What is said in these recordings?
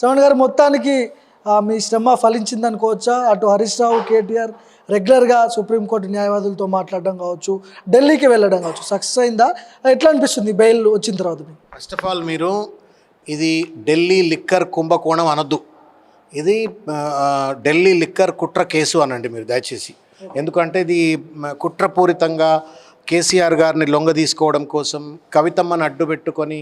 శ్రవణ్ గారు మొత్తానికి మీ శ్రమ ఫలించిందనుకోవచ్చా? అటు హరీష్ రావు, కేటీఆర్ రెగ్యులర్గా సుప్రీంకోర్టు న్యాయవాదులతో మాట్లాడడం కావచ్చు, ఢిల్లీకి వెళ్ళడం కావచ్చు, సక్సెస్ అయిందా? ఎట్లా అనిపిస్తుంది బెయిల్ వచ్చిన తర్వాత? ఫస్ట్ ఆఫ్ ఆల్ మీరు ఇది ఢిల్లీ లిక్కర్ కుంభకోణం అనొద్దు, ఇది ఢిల్లీ లిక్కర్ కుట్ర కేసు అనండి మీరు దయచేసి. ఎందుకంటే ఇది కుట్రపూరితంగా కేసీఆర్ గారిని లొంగ తీసుకోవడం కోసం కవితమ్మను అడ్డు పెట్టుకొని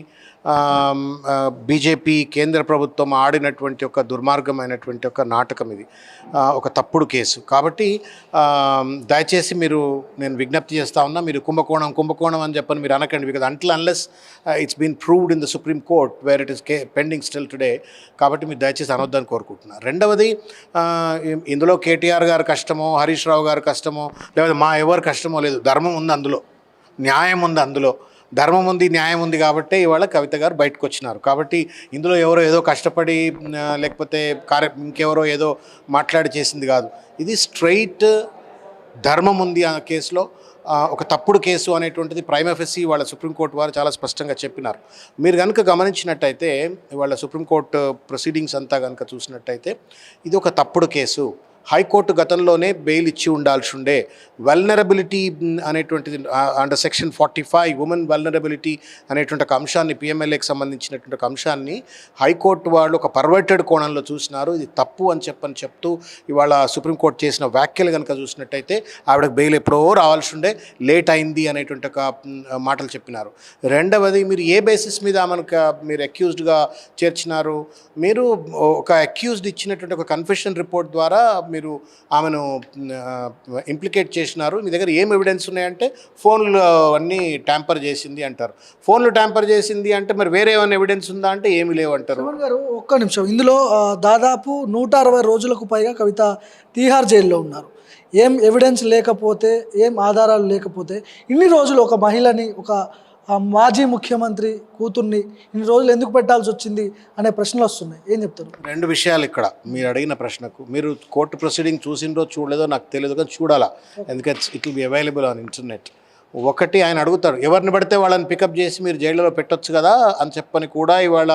బీజేపీ కేంద్ర ప్రభుత్వం ఆడినటువంటి ఒక దుర్మార్గమైనటువంటి ఒక నాటకం ఇది, ఒక తప్పుడు కేసు. కాబట్టి దయచేసి నేను విజ్ఞప్తి చేస్తూ ఉన్నా, మీరు కుంభకోణం అని చెప్పని మీరు అనకండి. Because unless it's been proved in the supreme court where it is pending still today. కాబట్టి మీరు దయచేసి అనొద్దని కోరుకుంటున్నారు. రెండవది, ఇందులో కేటీఆర్ గారి కష్టమో, హరీష్ రావు గారి కష్టమో, లేదా ఎవరి కష్టమో లేదు. ధర్మం ఉంది అందులో, న్యాయం ఉంది అందులో. ధర్మం ఉంది, న్యాయం ఉంది కాబట్టి ఇవాళ కవిత గారు బయటకు వచ్చినారు. కాబట్టి ఇందులో ఎవరో ఏదో కష్టపడి లేకపోతే ఇంకెవరో ఏదో మాట్లాడి చేసింది కాదు. ఇది స్ట్రైట్ ధర్మం ఉంది ఆ కేసులో. ఒక తప్పుడు కేసు అనేటువంటిది ప్రైమా ఫెసి వాళ్ళ సుప్రీంకోర్టు వారు చాలా స్పష్టంగా చెప్పినారు. మీరు కనుక గమనించినట్టయితే వాళ్ళ సుప్రీంకోర్టు ప్రొసీడింగ్స్ అంతా కనుక చూసినట్టయితే ఇది ఒక తప్పుడు కేసు. హైకోర్టు గతంలోనే బెయిల్ ఇచ్చి ఉండాల్సి ఉండే. వల్నరబిలిటీ అనేటువంటిది అండర్ సెక్షన్ 45 ఉమెన్ వల్నరబిలిటీ అనేటువంటి ఒక అంశాన్ని, పిఎంఎల్ఏకి సంబంధించినటువంటి ఒక అంశాన్ని హైకోర్టు వాళ్ళు ఒక పర్వర్టెడ్ కోణంలో చూసినారు. ఇది తప్పు అని చెప్తూ ఇవాళ సుప్రీంకోర్టు చేసిన వ్యాఖ్యలు కనుక చూసినట్టయితే ఆవిడకి బెయిల్ ఎప్పుడో రావాల్సి ఉండే, లేట్ అయింది అనేటువంటి ఒక మాటలు చెప్పినారు. రెండవది, మీరు ఏ బేసిస్ మీద మీరు అక్యూజ్డ్గా చేర్చినారు? మీరు ఒక అక్యూజ్డ్ ఇచ్చినటువంటి ఒక కన్ఫెషన్ రిపోర్ట్ ద్వారా మీరు ఆమెను ఇంప్లికేట్ చేసినారు. మీ దగ్గర ఏం ఎవిడెన్స్ ఉన్నాయంటే ఫోన్లు అన్నీ ట్యాంపర్ చేసింది అంటారు. ఫోన్లు ట్యాంపర్ చేసింది అంటే మరి వేరే ఏమైనా ఎవిడెన్స్ ఉందా అంటే ఏమీ లేవు అంటారు. గారు ఒక్క నిమిషం, ఇందులో దాదాపు 160 రోజులకు పైగా కవిత తీహార్ జైల్లో ఉన్నారు. ఏం ఎవిడెన్స్ లేకపోతే, ఏం ఆధారాలు లేకపోతే ఇన్ని రోజులు ఒక మహిళని, ఒక మాజీ ముఖ్యమంత్రి కూతుర్ని ఇన్ని రోజులు ఎందుకు పెట్టాల్సి వచ్చింది అనే ప్రశ్నలు వస్తున్నాయి. ఏం చెప్తారు? రెండు విషయాలు ఇక్కడ మీరు అడిగిన ప్రశ్నకు. మీరు కోర్టు ప్రొసీడింగ్ చూసిండ్రో చూడలేదో నాకు తెలియదు, కానీ చూడాలా, ఎందుకంటే it will be available on internet. ఒకటి, ఆయన అడుగుతారు ఎవరిని పడితే వాళ్ళని పికప్ చేసి మీరు జైల్లో పెట్టొచ్చు కదా అని చెప్పని కూడా ఇవాళ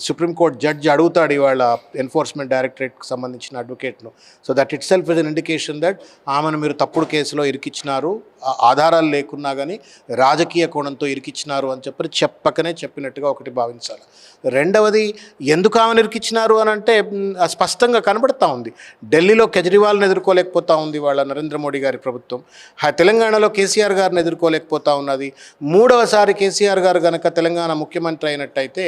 సుప్రీంకోర్టు జడ్జి అడుగుతాడు ఇవాళ ఎన్ఫోర్స్మెంట్ డైరెక్టరేట్కి సంబంధించిన అడ్వకేట్ను. So that itself is an indication that ఆమెను మీరు తప్పుడు కేసులో ఇరికిచ్చినారు, ఆధారాలు లేకున్నా కానీ రాజకీయ కోణంతో ఇరికిచ్చినారు అని చెప్పకనే చెప్పినట్టుగా ఒకటి భావించాలి. రెండవది, ఎందుకు ఆమెను ఇరికిచ్చినారు అని అంటే స్పష్టంగా కనబడుతూ ఉంది. ఢిల్లీలో కేజ్రీవాల్ని ఎదుర్కోలేకపోతూ ఉంది వాళ్ళ నరేంద్ర మోడీ గారి ప్రభుత్వం. తెలంగాణలో కేసీఆర్ గారిని ఎదుర్కోలేకపోతూ ఉన్నది. మూడవసారి కేసీఆర్ గారు కనుక తెలంగాణ ముఖ్యమంత్రి అయినట్టయితే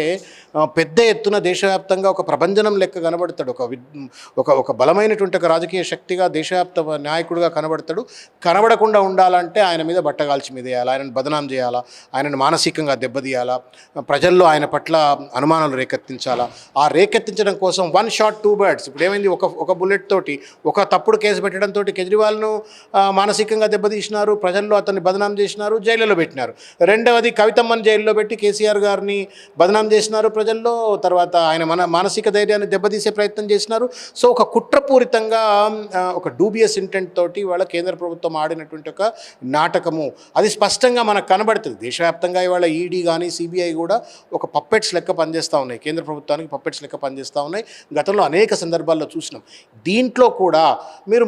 పెద్ద ఎత్తున దేశవ్యాప్తంగా ఒక ప్రభంజనం లెక్క కనబడతాడు. ఒక బలమైనటువంటి ఒక రాజకీయ శక్తిగా, దేశవ్యాప్త నాయకుడిగా కనబడతాడు. కనబడకుండా ఉండాలంటే ఆయన మీద బట్టగాల్చి మీద వేయాలా, ఆయనను బదనాం చేయాలా, ఆయనను మానసికంగా దెబ్బతీయాలా, ప్రజల్లో ఆయన పట్ల అనుమానాలు రేకెత్తించాలా. ఆ రేకెత్తించడం కోసం 1 shot 2 birds. ఇప్పుడు ఏమైంది, ఒక బుల్లెట్ తోటి, ఒక తప్పుడు కేసు పెట్టడంతో కేజ్రీవాల్ను మానసికంగా దెబ్బతీసినారు, ప్రజల్లో అతన్ని బదనాం చేసినారు, జైలులో పెట్టినారు. రెండవది, కవితమ్మని జైల్లో పెట్టి కేసీఆర్ గారిని బదనాం చేసినారు ప్రజల్లో. తర్వాత ఆయన మానసిక ధైర్యాన్ని దెబ్బతీసే ప్రయత్నం చేసినారు. సో ఒక కుట్రపూరితంగా, ఒక డూబియస్ ఇంటెంట్ తోటి వాళ్ళ కేంద్ర ప్రభుత్వం ఆడినటువంటి ఒక నాటకము అది స్పష్టంగా మనకు కనబడుతుంది. దేశవ్యాప్తంగా ఇవాళ ఈడీ కానీ సిబిఐ కూడా ఒక పప్పెట్స్ లెక్క పనిచేస్తూ ఉన్నాయి, కేంద్ర ప్రభుత్వానికి పప్పెట్స్ లెక్క పనిచేస్తూ ఉన్నాయి. గతంలో అనేక సందర్భాల్లో చూసినాం. దీంట్లో కూడా మీరు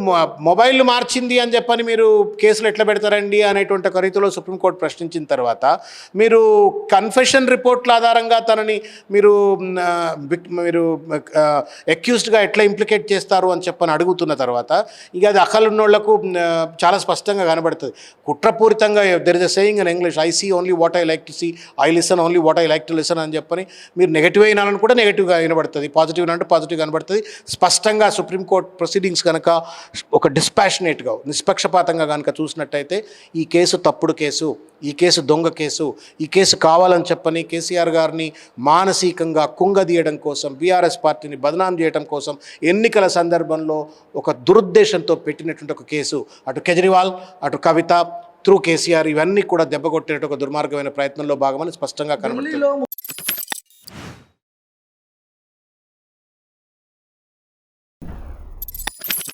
మొబైల్ మార్చింది అని చెప్పని మీరు కేసులు ఎట్లా పెడతారండి అనేటువంటి ఒక రీతిలో సుప్రీంకోర్టు ప్రశ్నించిన తర్వాత, మీరు కన్ఫెషన్ రిపోర్ట్ల ఆధారంగా తనని మీరు అక్యూజ్డ్గా ఎట్లా ఇంప్లికేట్ చేస్తారు అని చెప్పని అడుగుతున్న తర్వాత, ఇక అది అక్కలున్నోళ్లకు చాలా స్పష్టంగా కనబడుతుంది. కుట్రపూరితంగా there is a saying in English, I see only what I like to see, I listen only what I like to listen అని చెప్పని మీరు నెగిటివ్ అయినాలని కూడా నెగిటివ్గా వినబడుతుంది, పాజిటివ్ అంటే పాజిటివ్ కనబడుతుంది. స్పష్టంగా సుప్రీంకోర్టు ప్రొసీడింగ్స్ కనుక ఒక డిస్పాషనేట్గా, నిష్పక్షపాతంగా కనుక చూసినట్టయితే ఈ కేసు తప్పుడు కేసు, ఈ కేసు దొంగ కేసు, ఈ కేసు కావాలని చెప్పని కేసీఆర్ గారిని మానసికంగా కుంగదీయడం కోసం, బీఆర్ఎస్ పార్టీని బదనాం చేయడం కోసం ఎన్నికల సందర్భంలో ఒక దురుద్దేశంతో పెట్టినటువంటి ఒక కేసు. అటు కేజ్రీవాల్, అటు కవిత, త్రూ కేసీఆర్, ఇవన్నీ కూడా దెబ్బకొట్టే ఒక దుర్మార్గమైన ప్రయత్నంలో భాగమని స్పష్టంగా కనబడుతుంది.